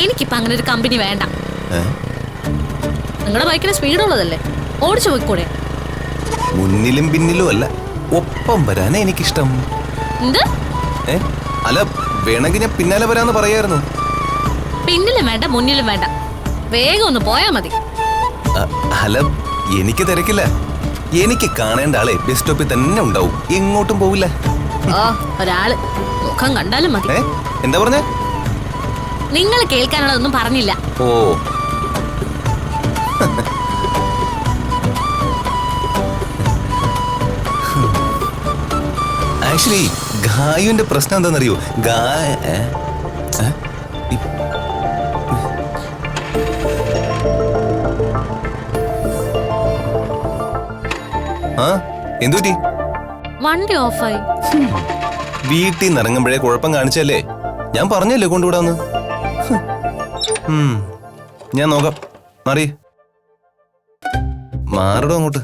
എനിക്കിപ്പോ അങ്ങനെ ഒരു കമ്പനി വേണ്ട. നിങ്ങളുടെ ബൈക്കിന് സ്പീഡ് ഉള്ളതല്ലേ, ഓടിച്ചു പോയിക്കൂടെ? മുന്നിലും പിന്നിലും അല്ല, ഒപ്പം വരാനാ എനിക്കിഷ്ടം. എന്ത്? അല്ല, വേണമെങ്കിൽ ഞാൻ പിന്നാലെ വരാന്ന് പറയായിരുന്നു. പിന്നിലും വേണ്ട മുന്നിലും വേണ്ട, വേഗം ഒന്ന് പോയാ മതി. അല്ല, എനിക്ക് തിരക്കില്ല. എനിക്ക് കാണേണ്ട ആളെ ബസ് സ്റ്റോപ്പിൽ തന്നെ ഉണ്ടാവും, എങ്ങോട്ടും പോവില്ല. ഒരാള് മുഖം കണ്ടാലും മതി. എന്താ പറഞ്ഞേ? നിങ്ങൾ കേൾക്കാനുള്ളതൊന്നും പറഞ്ഞില്ല. ഓ, ആക്ച്വലി ഗായുവിന്റെ പ്രശ്നം എന്താണെന്നറിയോ? എന്തുപറ്റി? വണ്ടി ഓഫായി. വീട്ടിൽ നിന്ന് ഇറങ്ങുമ്പോഴേ കുഴപ്പം കാണിച്ചല്ലേ? ഞാൻ പറഞ്ഞല്ലേ കൊണ്ടുവിടാന്ന്. ഞാൻ നോക്കാം. മാറിടോ അങ്ങോട്ട്.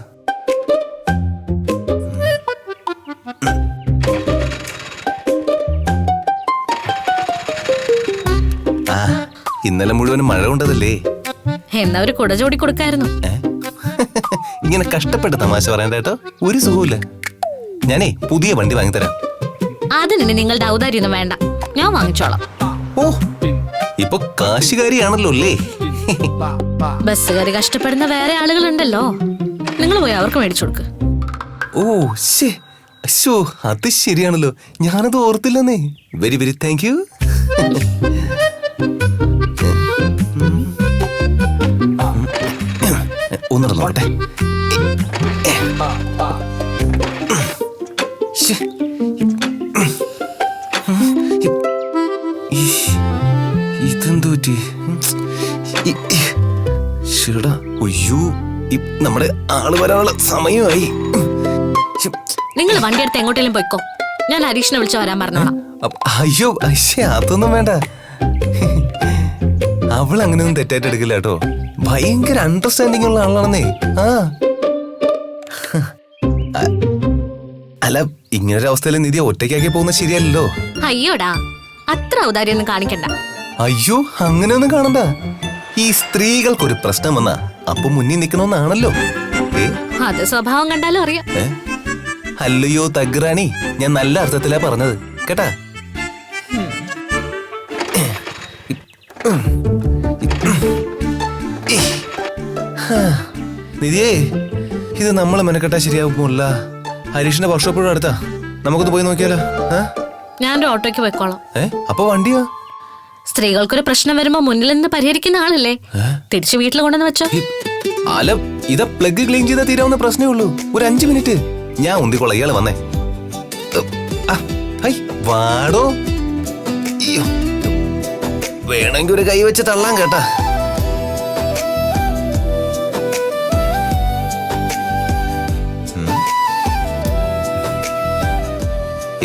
ഇന്നലെ മുഴുവനും മഴ കൊണ്ടതല്ലേ? എന്നാ ഒരു കുട ചൂടി കൊടുക്കായിരുന്നു. ഇങ്ങനെ കഷ്ടപ്പെട്ട് തമാശ പറയണ്ട കേട്ടോ, ഒരു സുഖമില്ല. ഞാനേ പുതിയ വണ്ടി വാങ്ങിത്തരാം. അതിന് നിങ്ങളുടെ ഔദാര്യൊന്നും വേണ്ട, ഞാൻ വാങ്ങിച്ചോളാം. ഓ, ഇപ്പൊ കാശുകാരിയാണല്ലോ അല്ലേ? ബസ്സുകാര് കഷ്ടപ്പെടുന്ന വേറെ ആളുകളുണ്ടല്ലോ, നിങ്ങൾ പോയി അവർക്ക് മേടിച്ചു കൊടുക്ക്. ഓ ശോ, അത് ശരിയാണല്ലോ, ഞാനത് ഓർത്തില്ലെന്നേ. Very very thank you. ഒന്നുകൂടെ നോക്കട്ടെ. ഇതെന്തു പറ്റി? അയ്യോ, നമ്മുടെ ആള് വരാനുള്ള സമയമായി. നിങ്ങൾ വണ്ടി എടുത്ത് എങ്ങോട്ടെങ്കിലും പോയിക്കോ, ഞാൻ ഹരീഷിനെ വിളിച്ചു വരാൻ പറഞ്ഞോളാം. അയ്യോ അതൊന്നും വേണ്ട, അവൾ അങ്ങനെയൊന്നും തെറ്റായിട്ട് എടുക്കില്ല കേട്ടോ. ഭയങ്കര അണ്ടർസ്റ്റാൻഡിങ് ഉള്ള ആളാണെന്നേ. അല്ല, ഇങ്ങനൊരു അവസ്ഥയിൽ നിധി ഒറ്റയ്ക്കാക്കി പോകുന്നത് ശരിയല്ലല്ലോ. അയ്യോടാ, അത്ര ഔദാര്യൊന്നും കാണിക്കണ്ട. അയ്യോ, അങ്ങനെയൊന്നും കാണണ്ട. ഈ സ്ത്രീകൾക്കൊരു പ്രശ്നം വന്നാ അപ്പൊ മുന്നിൽ നിക്കണമെന്നാണല്ലോ. അത് സ്വഭാവം കണ്ടാലും അറിയാം. അല്ലയോ തഗ്രാണി, ഞാൻ നല്ല അർത്ഥത്തിലാ പറഞ്ഞത് കേട്ടാ. നിധിയേ, ഇത് നമ്മള് മെനക്കെട്ടാ ശരിയാവുമല്ല. ഹരീഷിന്റെ വർക്ക്ഷോപ്പോഴും അടുത്താ, നമുക്കൊന്ന് പോയി നോക്കിയാലോ? ഞാനൊരു ഓട്ടോയ്ക്ക് പോയിക്കോളാം. അപ്പൊ വണ്ടിയോ? സ്ത്രീകൾക്കൊരു പ്രശ്നം വരുമ്പോ മുന്നിൽ നിന്ന് പരിഹരിക്കുന്ന ആളല്ലേ, തിരിച്ചു വീട്ടിൽ കൊണ്ടുവന്ന് വെച്ചോ. അല്ല, ഇതാ പ്ലഗ് ക്ലീൻ ചെയ്താൽ തീരാവുന്ന പ്രശ്നമേ ഉള്ളൂ. ഒരു 5 മിനിറ്റ് ഞാൻ ഉന്തിക്കൊള്ളാം. ഇയാള് വന്നേ. വാടോ, വേണമെങ്കിൽ ഒരു കൈ വെച്ച് തള്ളാൻ കേട്ടാ.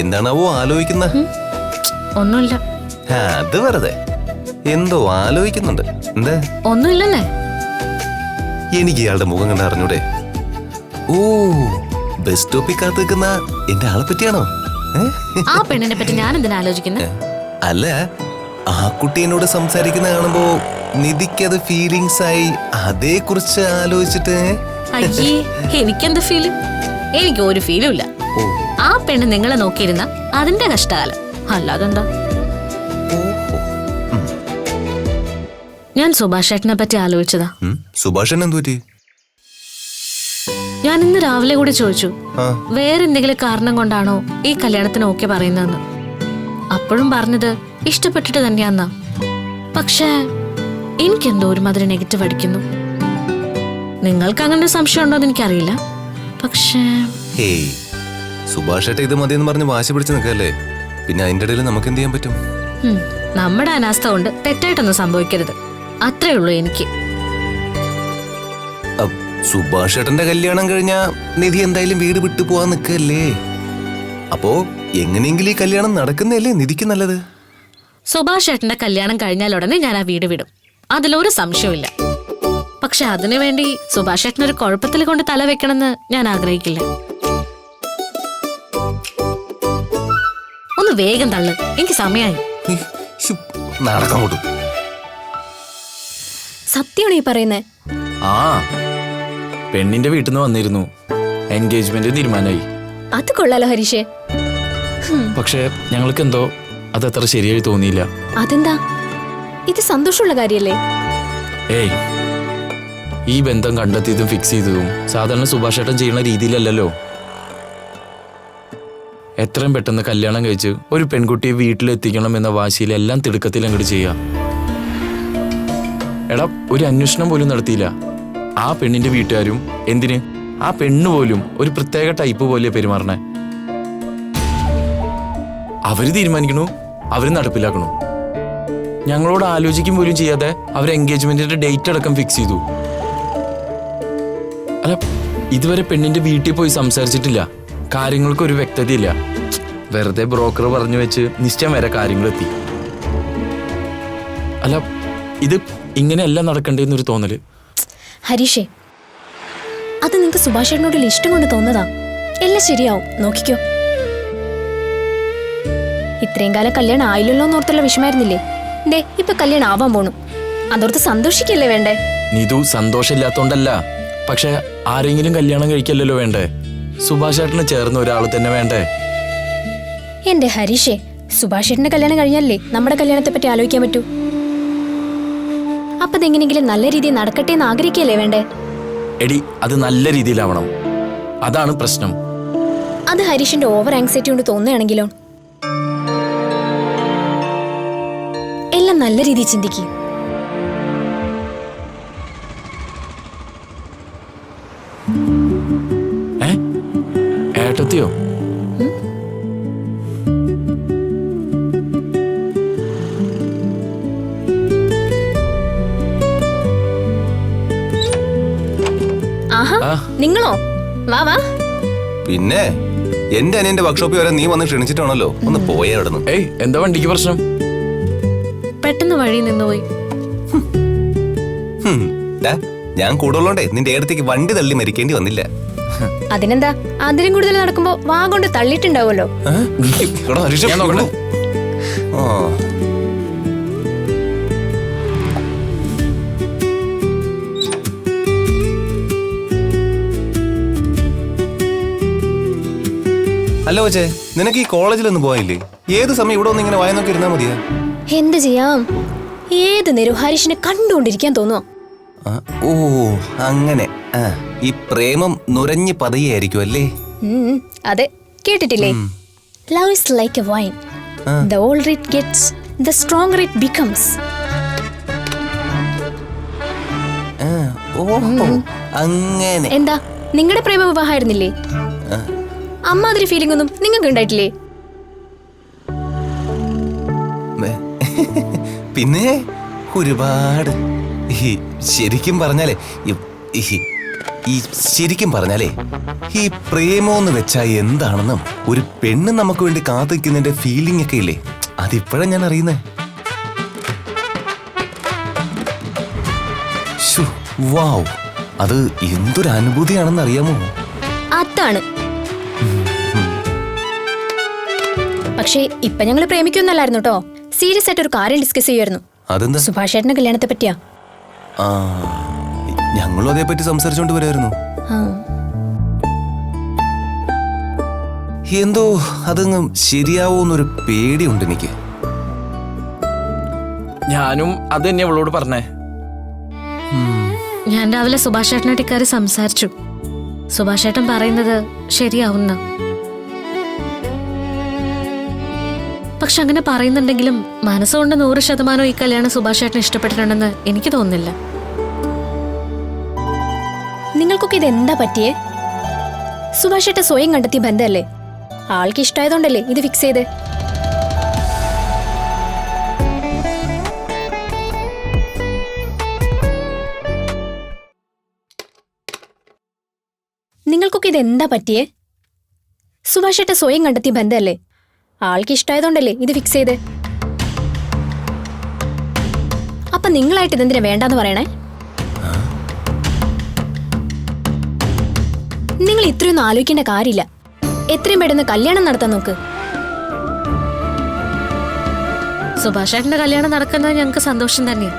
എന്താണാവോ ആലോചിക്കുന്ന? ഒന്നുമില്ല. അത് വെറുതെ എന്തോ ആലോചിക്കുന്നുണ്ട്. എന്താ? ഒന്നുമില്ലല്ലേ. എനിക്ക് ഇയാളുടെ മുഖം കണ്ട അറിഞ്ഞൂടെ? ഓ, ബസ് സ്റ്റോപ്പിൽ കാത്തു നിൽക്കുന്ന എന്റെ ആളെ പറ്റിയാണോ? ആ പെണ്ണിനെ പറ്റി ഞാൻ എന്തിനാ ആലോചിക്കുന്നത്? അല്ല, ആ കുട്ടി എന്നോട് സംസാരിക്കുന്ന കാണുമ്പോ നിധിക്കത് ഫീലിങ്സ് ആയി, അതേ കുറിച്ച് ആലോചിച്ചിട്ട്. അയ്യേ, എനിക്കെന്ത് ഫീല്? എനിക്ക് ഒരു ഫീലും ഇല്ല. ആ പെണ്ണ് നിങ്ങളെ നോക്കിയിരുന്ന അതിന്റെ കഷ്ടകാലം, അല്ലാതെന്താ. ഞാൻ സുഭാഷ് ഏട്ടനെ പറ്റി ആലോചിച്ചതാ. സുഭാഷ് എന്തു പറ്റി? ഞാൻ ഇന്ന് രാവിലെ കൂടി ചോദിച്ചു, വേറെ എന്തെങ്കിലും കാരണം കൊണ്ടാണോ ഈ കല്യാണത്തിന് ഓക്കെ പറയുന്നതെന്ന്. അപ്പോഴും പറഞ്ഞത് ഇഷ്ടപ്പെട്ടിട്ട് തന്നെയാന്നാ. പക്ഷേ എനിക്കെന്തോ ഒരുമാതിരി നെഗറ്റീവ് അടിക്കുന്നു. നിങ്ങൾക്ക് അങ്ങനെ സംശയം ഉണ്ടോ എന്ന് എനിക്കറിയില്ല. പക്ഷേ സുഭാഷ് ഏട്ട ഇത് മതിയെന്ന് പറഞ്ഞ് വാശി പിടിച്ച് നിൽക്കല്ലേ, പിന്നെ അതിന്റെ ഇടയിൽ നമുക്ക് എന്ത് ചെയ്യാൻ പറ്റും? നമ്മുടെ അനാസ്ഥ കൊണ്ട് തെറ്റായിട്ടൊന്നും സംഭവിക്കരുത്, അത്രേ ഉള്ളൂ എനിക്ക്. സുഭാഷ് ഏട്ടന്റെ കല്യാണം കഴിഞ്ഞാ നിധി എന്തായാലും വീട് വിട്ടു പോവാൻ നിൽക്കല്ലേ. അപ്പോ എങ്ങനെയെങ്കിലും ഈ കല്യാണം നടക്കുന്നതല്ലേ നിധിക്ക് നല്ലത്. സുഭാഷ് ഏട്ടന്റെ കല്യാണം കഴിഞ്ഞാൽ ഉടനെ ഞാൻ ആ വീട് വിടും, അതിലൊരു സംശയമില്ല. പക്ഷെ അതിനുവേണ്ടി സുഭാഷ് ഏട്ടനൊരു കുഴപ്പത്തിൽ കൊണ്ട് തല വെക്കണമെന്ന് ഞാൻ ആഗ്രഹിക്കില്ല. ഒന്ന് വേഗം തള്ളു, എനിക്ക് സമയമായി. നടക്കങ്ങോട്ടും. സത്യമാണോ ഈ പറയുന്നേ? ആ, പെണ്ണിന്റെ വീട്ടിൽ നിന്ന് വന്നിരുന്നു. എൻഗേജ്മെന്റ് തീരുമാനമായി. അത് കൊള്ളാലോ ഹരീഷേ. പക്ഷെ ഞങ്ങൾക്ക് എന്തോ അതത്ര ശരിയായി തോന്നിയില്ല. അതെന്താ? ഇത് സന്തോഷമുള്ള കാര്യല്ലേ? ഏയ്, ഈ ബന്ധം കണ്ടെത്തിയതും ഫിക്സ് ചെയ്തതും സാധാരണ സുഭാഷ് ഏട്ടൻ ചെയ്യുന്ന രീതിയിലല്ലല്ലോ. എത്രയും പെട്ടെന്ന് കല്യാണം കഴിച്ച് ഒരു പെൺകുട്ടിയെ വീട്ടിലെത്തിക്കണം എന്ന വാശിയിൽ എല്ലാം തിടുക്കത്തിൽ അങ്ങോട്ട് ചെയ്യാം. എടാ, ഒരു അന്വേഷണം പോലും നടത്തിയില്ല. ആ പെണ്ണിന്റെ വീട്ടുകാരും എന്തിന്, ആ പെണ്ണ് പോലും ഒരു പ്രത്യേക ടൈപ്പ് പോലെ പെരുമാറണേ. അവര് തീരുമാനിക്കണു, അവര് നടപ്പിലാക്കണു. ഞങ്ങളോട് ആലോചിക്കും പോലും ചെയ്യാതെ അവർ എൻഗേജ്മെന്റിന്റെ ഡേറ്റ് അടക്കം ഫിക്സ് ചെയ്തു. അല്ല, ഇതുവരെ പെണ്ണിന്റെ വീട്ടിൽ പോയി സംസാരിച്ചിട്ടില്ല. കാര്യങ്ങൾക്ക് ഒരു വ്യക്തതയില്ല. വെറുതെ ബ്രോക്കർ പറഞ്ഞു വെച്ച് നിശ്ചയം വരെ കാര്യങ്ങളെത്തി. അല്ല, ഇത് ഇങ്ങനെയല്ല നടക്കണ്ടേന്നൊരു തോന്നല്. ഹരീഷേ, അത് നിങ്ങക്ക് സുഭാഷ് ഏട്ടനോടുള്ള ഇഷ്ടം കൊണ്ട് തോന്നതാ. എല്ലാം ശരിയാവും, നോക്കിക്കോ. ഇത്രയും കാലം കല്യാണം ആയില്ലല്ലോ എന്നോർത്തുള്ള വിഷമായിരുന്നില്ലേ? ദേ ഇപ്പൊ കല്യാണം ആവാൻ പോണു. അതോർത്ത് സന്തോഷിക്കല്ലേ വേണ്ടേ? നീതു സന്തോഷമില്ലാത്തോണ്ടല്ല, പക്ഷെ ആരെങ്കിലും കല്യാണം കഴിക്കല്ലോ വേണ്ടേ? സുഭാഷ് ഏട്ടന് ചേർന്ന ഒരാൾ തന്നെ വേണ്ടേ? എന്റെ ഹരീഷേ, സുഭാഷ് ഏട്ടന്റെ കല്യാണം കഴിഞ്ഞാലേ നമ്മുടെ കല്യാണത്തെ പറ്റി ആലോചിക്കാൻ പറ്റൂ. അപ്പൊ അതെങ്ങനെയെങ്കിലും നല്ല രീതിയിൽ നടക്കട്ടെ എന്ന് ആഗ്രഹിക്കല്ലേ വേണ്ടേ? എടി, അത് നല്ല രീതിയിലാവണം. അതാണ് പ്രശ്നം. അത് ഹരീഷിന്റെ ഓവർ ആങ്സൈറ്റി കൊണ്ട് തോന്നുകയാണെങ്കിലോ? എല്ലാം നല്ല രീതിയിൽ ചിന്തിക്കും. ഏട്ടത്തിയോ? ആഹാ, നിങ്ങളോ? വാ വാ. പിന്നെ എന്റെ അനിയന്റെ വർക്ക്ഷോപ്പിൽ വരെ നീ വന്ന് ക്ഷണിച്ചിട്ടാണല്ലോ. ഒന്ന് പോയേ അവിടുന്ന്. ഏയ്, എന്താ വണ്ടിക്ക് പ്രശ്നം? പെട്ടെന്ന് വഴി നിന്നുപോയി. ഞാൻ കൂടുതലുണ്ടേ നിന്റെ ഏടത്തേക്ക് വണ്ടി തള്ളി മരിക്കേണ്ടി വന്നില്ല. അതിനെന്താ, അതിലും കൂടുതൽ നടക്കുമ്പോ വാ കൊണ്ട് തള്ളിയിട്ടുണ്ടാവുമല്ലോ. ഞാൻ നോക്കട്ടെ. അല്ല കൊച്ചേ, നിനക്ക് ഈ കോളേജിലൊന്നും പോയില്ലേ? ഏത് സമയം ഇവിടെ ഒന്ന് ഇങ്ങനെ വായ നോക്കി ഇരുന്നാ മതിയാ? എന്ത് ചെയ്യാം, ഏത് നേരം ഹരീഷിനെ കണ്ടുകൊണ്ടിരിക്കാൻ തോന്നുവോ? ഓ അങ്ങനെ. ഈ പ്രേമം നുരഞ്ഞു പതയായിരിക്കും അല്ലേ? അതെ, കേട്ടിട്ടില്ലേ? Love is like A wine. The older it gets, the stronger it becomes. അങ്ങനെ. എന്താ, നിങ്ങളുടെ പ്രേമ വിവാഹമായിരുന്നില്ലേ? അമ്മാതിരി ഫീലിംഗ് ഒന്നും നിങ്ങൾക്ക് ഉണ്ടായിട്ടില്ലേ? പിന്നെ ഒരുപാട്. ശരിക്കും പറഞ്ഞാലേ ഈ പ്രേമോന്ന് വെച്ചാ എന്താണെന്നും ഒരു പെണ്ണ് നമുക്ക് വേണ്ടി കാത്തിരിക്കുന്നതിന്റെ ഫീലിംഗ് ഒക്കെ ഇല്ലേ, അതിപ്പോഴാ ഞാൻ അറിയുന്നേ. വാവ്, അത് എന്തൊരു അനുഭൂതിയാണെന്ന് അറിയാമോ? അതാണ്. പക്ഷേ ഇപ്പൊ ഞങ്ങള് പ്രേമിക്കൊന്നല്ലായിരുന്നു കേട്ടോ. സീരിയസ് ആയിട്ട് ഒരു കാര്യം ഡിസ്കസ് ചെയ്യുമായിരുന്നു. അതെന്താ? സുഭാഷ് ഏട്ടന്റെ കല്യാണത്തെ പറ്റിയാ. ഞങ്ങളും അതേപറ്റി സംസാരിച്ചോണ്ട് വരുമായിരുന്നു. എന്തോ അതങ്ങ് ശരിയാവോന്നൊരു പേടിയുണ്ട് എനിക്ക്. ഞാനും അത് തന്നെ അവളോട് പറഞ്ഞേ. ഞാൻ രാവിലെ സുഭാഷ് ഏട്ടനായിട്ട് ഇക്കാര്യം സംസാരിച്ചു. സുഭാഷ് ഏട്ടൻ പറയുന്നത് ശരിയാവുന്ന. പക്ഷെ അങ്ങനെ പറയുന്നുണ്ടെങ്കിലും മനസ്സുകൊണ്ട് 100% ഈ കല്യാണം സുഭാഷ് ഏട്ടന് ഇഷ്ടപ്പെട്ടിട്ടുണ്ടെന്ന് എനിക്ക് തോന്നുന്നില്ല. നിങ്ങൾക്കൊക്കെ ഇത് എന്താ പറ്റിയേ? സുഭാഷ് ഏട്ടൻ സ്വയം കണ്ടെത്തിയ ബന്ധമല്ലേ? ആൾക്ക് ഇഷ്ടമായതുകൊണ്ടല്ലേ ഇത് ഫിക്സ് ചെയ്ത്? നിങ്ങൾക്കൊക്കെ ഇത് എന്താ പറ്റിയേ? സുഭാഷ് ഏട്ടൻ സ്വയം കണ്ടെത്തിയ ബന്ധമല്ലേ? ആൾക്ക് ഇഷ്ടമായതുകൊണ്ടല്ലേ ഇത് ഫിക്സ് ചെയ്ത്? അപ്പൊ നിങ്ങളായിട്ട് ഇതെന്തിനാ വേണ്ടാന്ന് പറയണേ? നിങ്ങൾ ഇത്രയൊന്നും ആലോചിക്കേണ്ട കാര്യമില്ല. എത്രയും പെട്ടെന്ന് കല്യാണം നടത്താൻ നോക്ക്. സുഭാഷേട്ടന്റെ കല്യാണം നടക്കുന്നത് ഞങ്ങൾക്ക് സന്തോഷം തന്നെയാ.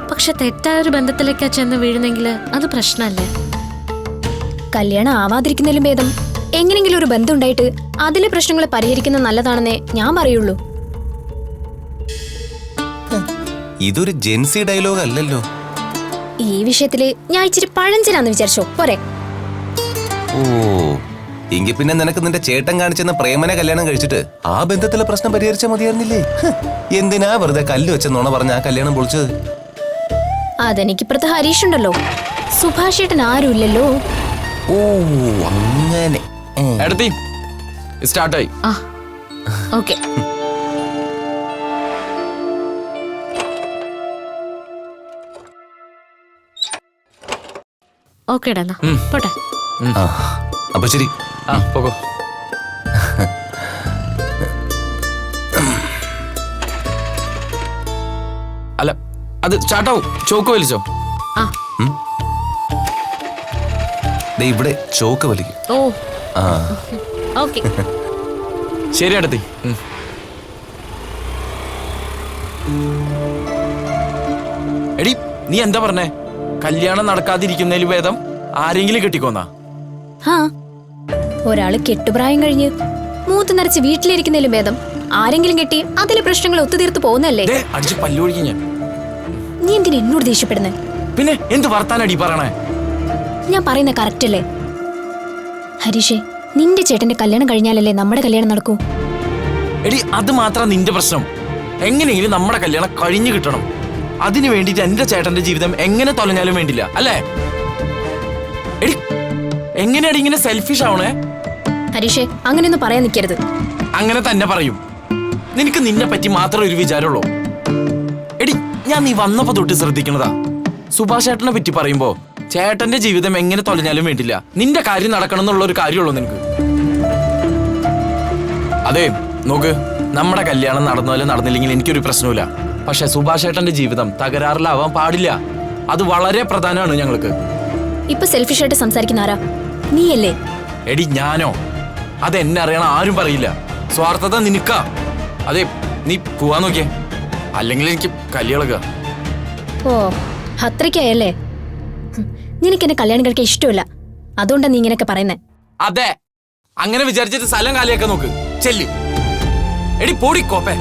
പക്ഷെ തെറ്റായൊരു ബന്ധത്തിലേക്കാ ചെന്ന് വീഴുന്നെങ്കിൽ അത് പ്രശ്നമല്ലേ? കല്യാണം ആവാതിരിക്കുന്നതിലും ഭേദം എങ്ങനെങ്കിലും ഒരു ബന്ധം ഉണ്ടായിട്ട് അതിലെ പ്രശ്നങ്ങൾ പരിഹരിക്കുന്നത് നല്ലതാണെന്നേ ഞാൻ പറയുള്ളൂ. ഇതൊരു ജെൻസി ഡയലോഗ് അല്ലല്ലോ. ഈ വിഷയത്തില് ഞാൻ ഇച്ചിരി പഴഞ്ചനാന്ന് വിചാരിച്ചോ പോരെ? ഓ, എങ്കിൽ പിന്നെ നിനക്ക് നിന്റെ ചേട്ടൻ കാണിച്ചെന്ന പ്രേമനെ കല്യാണം കഴിച്ചിട്ട് ആ ബന്ധത്തിലെ പ്രശ്നം പരിഹരിച്ചാൽ മതിയായിരുന്നില്ലേ? എന്തിനാ വെറുതെ കല്ല് വെച്ച നുണ പറഞ്ഞ ആ കല്യാണം പൊളിച്ചത്? അതെനിക്കിപ്പുറത്ത് ഹരീഷ് ഉണ്ടല്ലോ, സുഭാഷേട്ടൻ ആരുമില്ലല്ലോ. ഓ അങ്ങനെ. എടുത്തി സ്റ്റാർട്ടായി. ആ ഓക്കെ. ഓക്കേടാ എന്നാ പോട്ടെ. ആ, അപ്പൊ ശരി. ആ പോകോ. അല്ല അത് സ്റ്റാർട്ടാവും. ചോക്ക് വലിച്ചോ? ആ ദേ ഇവിടെ ചോക്ക് വലിക്കും. ഓ ആ ഓക്കെ. ശരി അടുത്തി. എടി നീ എന്താ പറഞ്ഞേ? കല്യാണം നടക്കാതിരിക്കുന്നതിൽ ഭേദം ആരെങ്കിലും കെട്ടിക്കോന്നാ? ഹാ, ഒരാള് കെട്ടുപ്രായം കഴിഞ്ഞ് മൂത്ത് നിറച്ച് വീട്ടിലിരിക്കുന്നതിലും ഭേദം ആരെങ്കിലും കെട്ടി അതിലെ പ്രശ്നങ്ങൾ ഒത്തുതീർത്ത് പോകുന്നല്ലേ? അടിച്ച് പല്ലുകൊഴിക്കും ഞാൻ. നീ എന്തിനാ എന്നോട് ദേഷ്യപ്പെടുന്നേ? പിന്നെ എന്ത് വർത്താനടി പറയണേ? ഞാൻ പറയുന്ന കറക്റ്റ് അല്ലേ? ഹരീഷേ, നിന്റെ ചേട്ടന്റെ കല്യാണം കഴിഞ്ഞാലല്ലേ നമ്മുടെ കല്യാണം നടക്കൂ? എടി അത് മാത്രം നിന്റെ പ്രശ്നം. എങ്ങനെയെങ്കിലും നമ്മുടെ കല്യാണം കഴിഞ്ഞു കിട്ടണം. അതിനു വേണ്ടിട്ട് എന്റെ ചേട്ടന്റെ ജീവിതം എങ്ങനെ തൊലഞ്ഞാലും വേണ്ടില്ല അല്ലേ? എടി എങ്ങനെയാടി ഇങ്ങനെ സെൽഫിഷ് ആവണേ? ഹരീഷേ, അങ്ങനെയൊന്നും പറയാൻ നിൽക്കരുത്. അങ്ങനെ തന്നെ പറയും. നിനക്ക് നിന്നെ പറ്റി മാത്രം ഒരു വിചാരമുള്ളൂ. എടി ഞാൻ നീ വന്നപ്പോ തൊട്ട് ശ്രദ്ധിക്കണതാ. സുഭാഷ് ചേട്ടനെ പറ്റി പറയുമ്പോ ചേട്ടന്റെ ജീവിതം എങ്ങനെ തൊലഞ്ഞാലും വേണ്ടില്ല, നിന്റെ കാര്യം നടക്കണം എന്നുള്ള ഒരു കാര്യമുള്ളൂ നിനക്ക്. അതെ നോക്ക്, നമ്മുടെ കല്യാണം നടന്നാലും നടന്നില്ലെങ്കിൽ എനിക്കൊരു പ്രശ്നമില്ല. പക്ഷെ സുഭാഷ് ചേട്ടന്റെ ജീവിതം തകരാറിലാവാൻ പാടില്ല. അത് വളരെ പ്രധാനമാണ് ഞങ്ങൾക്ക്. ഇപ്പൊ സെൽഫിഷായിട്ട് സംസാരിക്കുന്ന ആരാ? നീയല്ലേ? എടി ഞാനോ? അതെന്നെ അറിയണ ആരും പറയില്ല. സ്വാർത്ഥത നിനക്കാ. അതെ നീ പോവാൻ നോക്കിയേ, അല്ലെങ്കിൽ എനിക്ക് കല്യാണക. ഓ അത്രയ്ക്കായല്ലേ? നിനക്ക് എന്നെ കല്യാണം കഴിക്കാൻ ഇഷ്ടമില്ല, അതുകൊണ്ടാ നീ ഇങ്ങനെയൊക്കെ പറയുന്നേ. അതെ, അങ്ങനെ വിചാരിച്ചിട്ട് സ്ഥലം കാലിയൊക്കെ നോക്ക്. ചെല്ല് എടി, പോടി കോപ്പേ.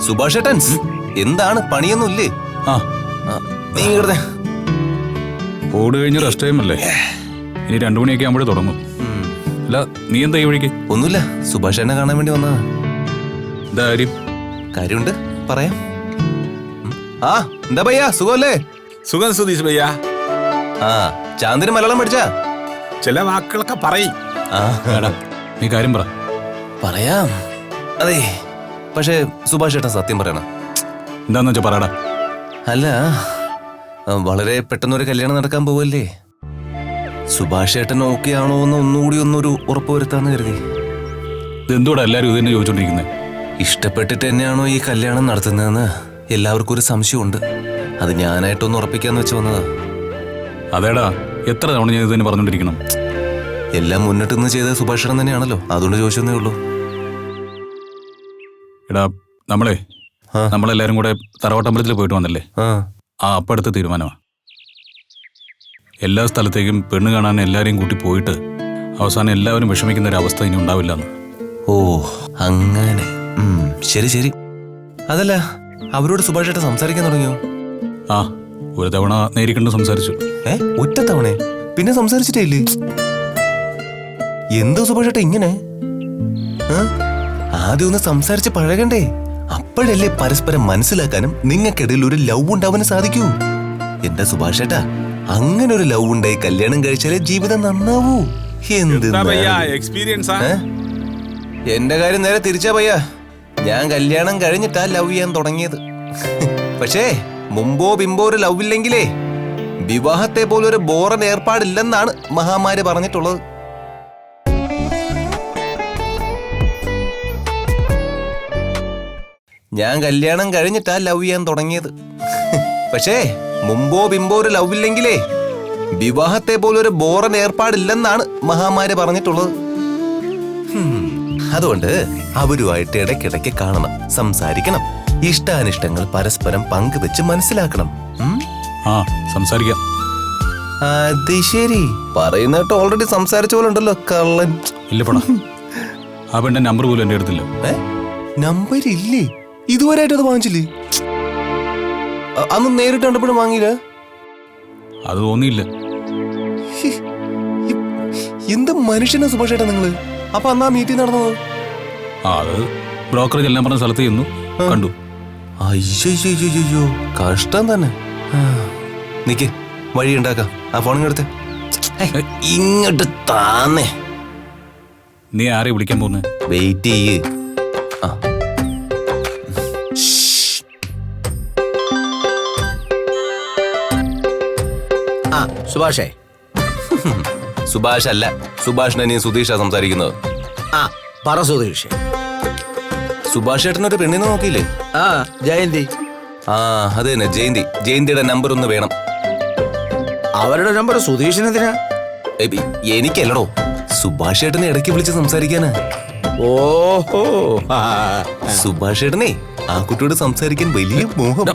സുഭാഷ് ഏട്ടൻ എന്താണ് പണിയൊന്നുമില്ലേ? ആ നീ ഇങ്ങടെ ഓട് കഴിഞ്ഞ റെസ്റ്റ് ടൈം അല്ലേ? ഇനി 2 മണിയൊക്കെ ആകുമ്പോഴേ തുടങ്ങും. അല്ല നീ എന്താ ഈ വഴിക്ക്? ഒന്നുമില്ല, സുഭാഷ് ഏട്ടനെ കാണാൻ വേണ്ടി വന്നതാ. എന്താ കാര്യം? കാര്യമുണ്ട്, പറയാം. ആ എന്താ ഭയ്യാ, സുഖമല്ലേ? സുഖം സുധീഷ് ഭയ്യ. ആ ചാന്ദിന് മലയാളം പഠിച്ചാ? ചില വാക്കുകളൊക്കെ പറയും. ആ എടാ, നീ കാര്യം പറ. പറയാം. അതെ, പക്ഷേ സുഭാഷ് ഏട്ടൻ സത്യം പറയണം. എന്താന്ന് വെച്ചാ പറയടാ. അല്ല, വളരെ പെട്ടെന്നൊരു കല്യാണം നടക്കാൻ പോവല്ലേ. സുഭാഷ് ഏട്ടൻ ഓക്കെ ആണോ എന്ന് ഒന്നുകൂടി ഒന്നൊരു ഉറപ്പ് വരുത്താന്ന് കരുതി. ഇതെന്തോടാ എല്ലാരും ഇത് തന്നെ ചോദിച്ചോണ്ടിരിക്കുന്നത്? ഇഷ്ടപ്പെട്ടിട്ട് തന്നെയാണോ ഈ കല്യാണം നടത്തുന്നതെന്ന് എല്ലാവർക്കും ഒരു സംശയമുണ്ട്. അത് ഞാനായിട്ടൊന്ന് ഉറപ്പിക്കാന്ന് വെച്ച് വന്നതാ. അതേടാ, എത്ര തവണ ഞാൻ ഇത് തന്നെ പറഞ്ഞോണ്ടിരിക്കണം? എല്ലാം മുന്നിട്ട് നിന്ന് ചെയ്തത് സുഭാഷ് ഏട്ടൻ തന്നെയാണല്ലോ, അതുകൊണ്ട് ചോദിച്ചെന്നേ ഉള്ളൂ. എടാ, നമ്മളെല്ലാരും കൂടെ തറവാട്ടമ്പലത്തിൽ പോയിട്ട് വന്നല്ലേ? ആ അപ്പടുത്ത തീരുമാനമാണ്. എല്ലാ സ്ഥലത്തേക്കും പെണ്ണ് കാണാൻ എല്ലാരെയും കൂട്ടി പോയിട്ട് അവസാനം എല്ലാവരും വിഷമിക്കുന്ന ഒരു അവസ്ഥ ഇനി ഉണ്ടാവില്ലെന്ന്. ഓ അങ്ങനെ. ശരി ശരി. അതല്ല, അവരോട് സുഭാഷ് ഏട്ടൻ സംസാരിക്കാൻ തുടങ്ങിയോ? ആ, ഒരു തവണ നേരിക്കണ്ട് സംസാരിച്ചു. ഒറ്റ തവണ? പിന്നെ സംസാരിച്ചിട്ടേ ഇല്ലേ? എന്തോ സുഭാഷ് ഏട്ടൻ ഇങ്ങനെ? ആദ്യം ഒന്ന് സംസാരിച്ച് പഴകണ്ടേ? അപ്പോഴല്ലേ പരസ്പരം മനസ്സിലാക്കാനും നിങ്ങൾക്കിടയിൽ ഒരു ലവ് ഉണ്ടാവാനും സാധിക്കൂ. എന്റെ സുഭാഷ് ഏട്ടാ, അങ്ങനെ ഒരു ലവ് ഉണ്ടായി കല്യാണം കഴിച്ചാലേ ജീവിതം നന്നാവൂ. എന്ത് എക്സ്പീരിയൻസ്? എന്റെ കാര്യം നേരെ തിരിച്ചാ പയ്യ. ഞാൻ കല്യാണം കഴിഞ്ഞിട്ടാ ലവ് ചെയ്യാൻ തുടങ്ങിയത്. പക്ഷേ മുമ്പോ പിമ്പോ ഒരു ലവ് ഇല്ലെങ്കിലേ വിവാഹത്തെ പോലെ ഒരു ബോറൻ ഏർപ്പാടില്ലെന്നാണ് മഹാമാരി പറഞ്ഞിട്ടുള്ളത്. ഞാൻ കല്യാണം കഴിഞ്ഞിട്ടാ ലവ് ചെയ്യാൻ തുടങ്ങിയത്. പക്ഷേ മുമ്പോ പിമ്പോ ഒരു ലവ് ഇല്ലെങ്കിലേ വിവാഹത്തെ പോലെ ഒരു ബോറൻ ഏർപ്പാടില്ലെന്നാണ് മഹാമാരി പറഞ്ഞിട്ടുള്ളത്. അതുകൊണ്ട് അവരുമായിട്ട് ഇടയ്ക്കിടയ്ക്ക് കാണണം, സംസാരിക്കണം, ഇഷ്ടാനിഷ്ടങ്ങൾ പരസ്പരം പങ്കുവെച്ച് മനസ്സിലാക്കണം. ആ സംസാരിക്കാം. അത് ശരി, പറയുന്നിട്ട് ഓൾറെഡി സംസാരിച്ച പോലെ ഉണ്ടല്ലോ കള്ളൻ. ഇല്ല പടാ, ആ പെണ്ണെ നമ്പർ പോലും എന്റെ അടുത്തില്ല. നമ്പർ ഇല്ലേ? ഇതുവരെയായിട്ട് അത് വാങ്ങിച്ചില്ലേ? അന്ന് നേരിട്ട് കണ്ടപ്പോഴും വാങ്ങിയില്ല? അത് തോന്നിയില്ല. എന്ത് മനുഷ്യനാ സുഭാഷ് ചേട്ടാ നിങ്ങള്? അപ്പൊ അന്ന് ആ മീറ്റിംഗ് നടന്നത്? ആ അത് ബ്രോക്കറേജ് എല്ലാം പറഞ്ഞ സ്ഥലത്ത് ചെന്നു കണ്ടു. അയ്യോ കഷ്ടം തന്നെ. നിക്ക്, വഴി ഉണ്ടാക്കാം. ആ ഫോണിങ് എടുത്ത് ഇങ്ങോട്ട് താന്നേ. നീ ആരെ വിളിക്കാൻ പോകുന്നേ? വെയിറ്റ് ചെയ്യ്. സുഭാഷേ. സുഭാഷ് അല്ല, സുഭാഷിനെ നീ സുധീഷാ സംസാരിക്കുന്നത്. ആ പറ സുധീഷ്. സുഭാഷ് ചേട്ടനൊരു പെണ്ണിനെ നോക്കിയില്ലേ? ആ ജയന്തി. ആ അത് തന്നെ, ജയന്തി. ജയന്തിയുടെ നമ്പർ ഒന്ന് വേണം. അവരുടെ നമ്പർ സുധീഷിനെതിരാ? എനിക്കല്ലടോ, സുഭാഷ് ചേട്ടനെ ഇടയ്ക്ക് വിളിച്ച് സംസാരിക്കാനാ. ഓഹോ, സുഭാഷ് ചേട്ടനെ ആ കുട്ടിയോട് സംസാരിക്കാൻ വലിയ മോഹം.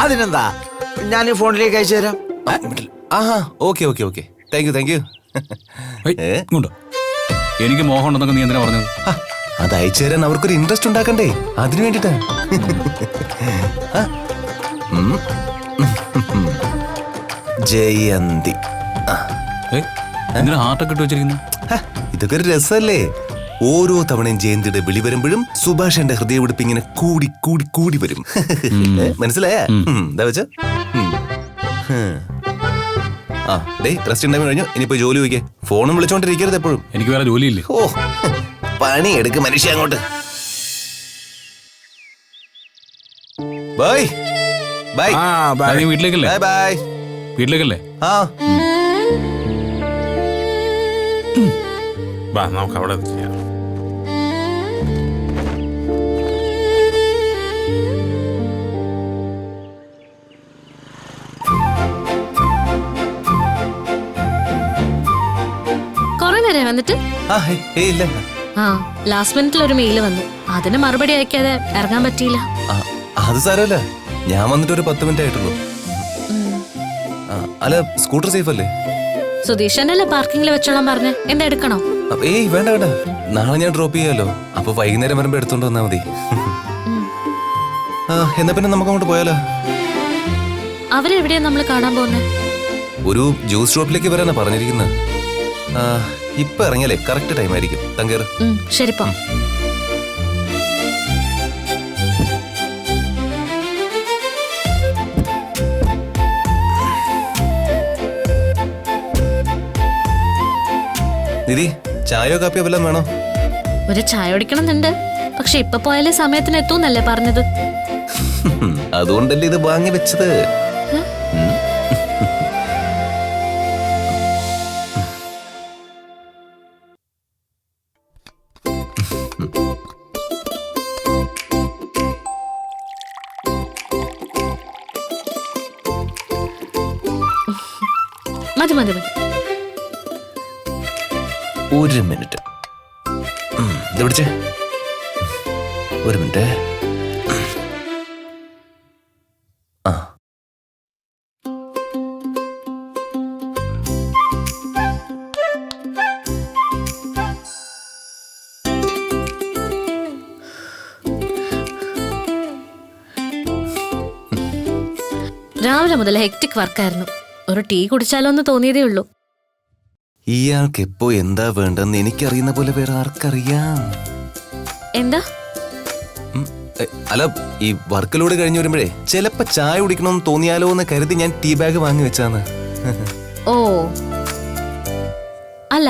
അതിനെന്താ, ഞാൻ ഈ ഫോണിലേക്ക് അയച്ചു തരാം. ആഹാ, okay okay okay, thank you. എനിക്ക് മോഹം ഉണ്ടെന്നൊക്കെ നീ എന്തിനാ പറഞ്ഞത്? അത് അയച്ചു തരാൻ അവർക്കൊരു ഇൻട്രസ്റ്റ് ഉണ്ടാക്കണ്ടേ, അതിനു വേണ്ടിട്ടാ. ജയന്തി. എന്തിനാ ഹാർട്ടൊക്കെ ഇട്ട് വെച്ചിരിക്കുന്നു? ഇതൊക്കെ ഒരു രസല്ലേ? ഓരോ തവണയും ജയന്തിയുടെ വിളി വരുമ്പോഴും സുഭാഷ് എന്റെ ഹൃദയവിടിപ്പ് ഇങ്ങനെ കൂടി കൂടി കൂടി വരും. മനസ്സിലായ? എന്താ വെച്ച? ആ ഡേ, റെസ്റ്റ് ടൈം കഴിഞ്ഞു, ഇനിയിപ്പോ ജോലി ചോദിക്കേ. ഫോണും വിളിച്ചോണ്ടിരിക്കരുത് എപ്പോഴും. എനിക്ക് വേറെ ജോലിയില്ലേ? ഓ, പണി എടുക്ക് മനുഷ്യ. അങ്ങോട്ട് ബൈ ബൈ. നീ വീട്ടിലേക്കല്ലേ? Bye bye. വീട്ടിലേക്കല്ലേ? ആ വാ, നമുക്ക് അവിടെ ചെയ്യാം. കൊറേ നേരം വന്നിട്ട്? ഇല്ല. ആ ലാസ്റ്റ് മിനിറ്റിൽ ഒരു മെയിൽ വന്നു, അതിന് മറുപടി അയക്കാതെ ഇറങ്ങാൻ പറ്റിയില്ല. അത് സാരമല്ല, ഞാൻ വന്നിട്ട് ഒരു 10 മിനിറ്റ് ആയിട്ടുള്ളൂ. അല്ല, സ്കൂട്ടർ സേഫ് അല്ലേ? സുധീഷനല്ലേ പാർക്കിങ്ങിൽ വെച്ചോളാൻ പറഞ്ഞ്, എന്താ എടുക്കണോ? ഏയ് വേണ്ട വേണ്ട, നാളെ ഞാൻ ഡ്രോപ്പ് ചെയ്യാലോ. അപ്പൊ വൈകുന്നേരം വരുമ്പോ എടുത്തോണ്ട് വന്നാ മതി. എന്നാ പിന്നെ നമുക്ക് അങ്ങോട്ട് പോയാലോ? അവരെവിടെയാ നമ്മൾ കാണാൻ പോകുന്നത്? ഒരു ജ്യൂസ് ഷോപ്പിലേക്ക് വരാനാ പറഞ്ഞിരിക്കുന്നത്. ഇപ്പൊ ഇറങ്ങിയാലേ കറക്റ്റ് ടൈം ആയിരിക്കും. തങ്കേറ്. ശരിപ്പോ. നിധി, ചായയോ കാപ്പിയോ വല്ലതും വേണോ? ഒരു ചായ കുടിക്കണമെന്നുണ്ട്, പക്ഷെ ഇപ്പൊ പോയാലേ സമയത്തിന് എത്തൂന്നല്ലേ പറഞ്ഞത്. അതുകൊണ്ടല്ലേ ഇത് വാങ്ങി വെച്ചത്. മതി മതി മതി. ഒരു മിനിറ്റ്, ഇത് പിടിച്ചേ. ഒരു മിനിറ്റ്. ആ രാവിലെ മുതൽ ഹെക്ടിക് വർക്കായിരുന്നു. ഒരു ടീ കുടിച്ചാലോ എന്ന് തോന്നിയതേ ഉള്ളൂ. ഇയാൾക്ക് എപ്പോ എന്താ വേണ്ടെന്ന് എനിക്കറിയുന്ന പോലെ വേറെ ആർക്കറിയാം? എന്താ? അല്ല, ഈ വർക്കിലൂടെ കഴിഞ്ഞു വരുമ്പോഴേ ചിലപ്പോ ചായ കുടിക്കണമെന്ന് തോന്നിയാലോ എന്ന് കരുതി ഞാൻ ടീ ബാഗ് വാങ്ങി വെച്ചാന്ന്. ഓ അല്ല,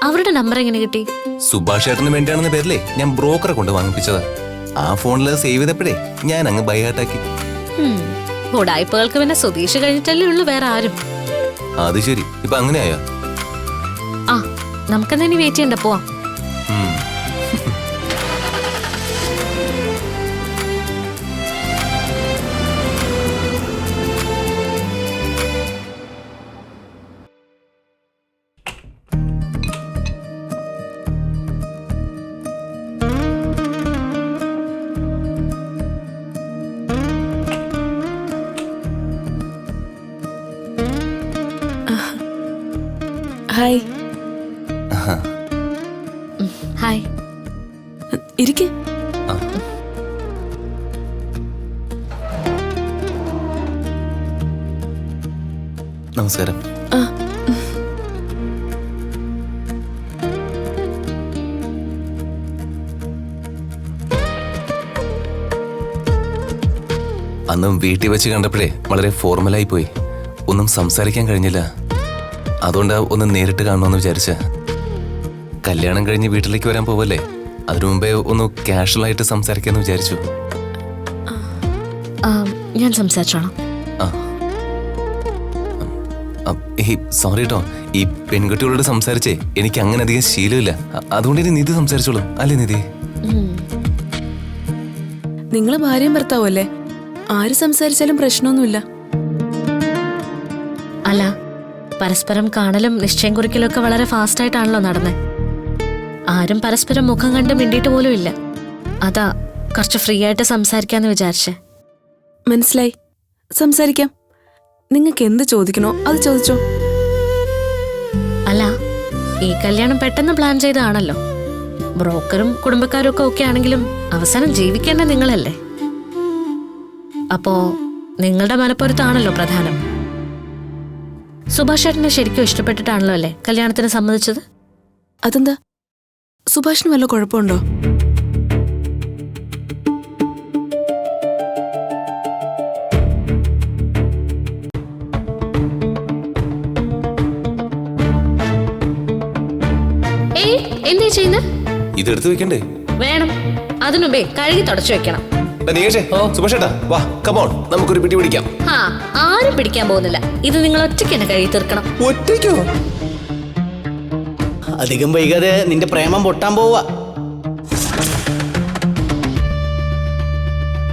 അവരുടെ നമ്പർ എങ്ങനെ കിട്ടി? സുഭാഷ് ചേട്ടന് വേണ്ടിയാണെന്ന പേരിലേ ഞാൻ ബ്രോക്കറെ കൊണ്ട് വാങ്ങിപ്പിച്ചതാ. ആ ഫോണിൽ സേവ് ചെയ്തപ്പോഴേ ഞാൻ അങ്ങ് ബൈഹാർട്ടാക്കി. ഉടായ്പകൾക്ക് പിന്നെ സുധീഷ് കഴിഞ്ഞിട്ടല്ലേ ഉള്ളൂ വേറെ ആരും. അത് ശരി, ഇപ്പൊ അങ്ങനെയായോ? ആ നമുക്കെന്നാ ഇനി വെയിറ്റ് ചെയ്യണ്ട, പോവാം. ഹായ്. ഹായ്. ഇരിക്ക്. നമസ്കാരം. അന്നും വീട്ടിൽ വെച്ച് കണ്ടപ്പോഴേ വളരെ ഫോർമലായി പോയി, ഒന്നും സംസാരിക്കാൻ കഴിഞ്ഞില്ല. അതുകൊണ്ട് ഒന്ന് നേരിട്ട് കാണണമെന്ന് വിചാരിച്ച. കല്യാണം കഴിഞ്ഞ് വീട്ടിലേക്ക് വരാൻ പോവല്ലേ, അതിനു മുമ്പേ ഒന്ന് കാഷ്വലായിട്ട് സംസാരിക്കാന്ന് വിചാരിച്ചു. ഞാൻ സംസാരിച്ചോളാം. സോറി കേട്ടോ, ഈ പെൺകുട്ടികളോട് സംസാരിച്ചേ എനിക്ക് അങ്ങനെ അധികം ശീലമില്ല. അതുകൊണ്ട് ഇനി നിധി സംസാരിച്ചോളൂ. അല്ലേ നിധി? നിങ്ങള് ഭാര്യയും ഭർത്താവും അല്ലേ? ആര് സംസാരിച്ചാലും പ്രശ്നമൊന്നുമില്ല. അല്ല, പരസ്പരം കാണലും നിശ്ചയം കുറിക്കലും ഒക്കെ വളരെ ഫാസ്റ്റ് ആയിട്ടാണല്ലോ നടന്നേ. ആരും പരസ്പരം മുഖം കണ്ട് മിണ്ടിയിട്ട് പോലും ഇല്ല. അതാ കുറച്ച് ഫ്രീ ആയിട്ട് സംസാരിക്കാന്ന് വിചാരിച്ചേ. മനസ്സിലായി, സംസാരിക്കാം. നിങ്ങൾക്ക് എന്ത് ചോദിക്കണോ അത് ചോദിച്ചോ. അല്ല, ഈ കല്യാണം പെട്ടെന്ന് പ്ലാൻ ചെയ്തതാണല്ലോ. ബ്രോക്കറും കുടുംബക്കാരും ഒക്കെ ഓക്കെ ആണെങ്കിലും അവസാനം ജീവിക്കേണ്ട നിങ്ങളല്ലേ. അപ്പോ നിങ്ങളുടെ മനപ്പൊരുത്താണല്ലോ പ്രധാനം. സുഭാഷ് ചേട്ടനെ ശരിക്കും ഇഷ്ടപ്പെട്ടിട്ടാണല്ലോ അല്ലേ കല്യാണത്തിന് സമ്മതിച്ചത്? അതെന്താ, സുഭാഷിന് വല്ല കുഴപ്പമുണ്ടോ? എന്തേ ചെയ്യുന്നത്? ഇതെടുത്ത് വെക്കണ്ടേ? വേണം. അതിനുമ്പേ കഴുകി തുടച്ചു വെക്കണം. വാ, കമോൺ, നമുക്കൊരു പിടി പിടിക്കാം. ആരും പിടിക്കാൻ പോകുന്നില്ല. ഇത് നിങ്ങൾ ഒറ്റയ്ക്ക് തന്നെ കഴുകി തീർക്കണം. ഒറ്റയ്ക്കോ? അധികം വൈകാതെ നിന്റെ പ്രേമം പൊട്ടാൻ പോവാ.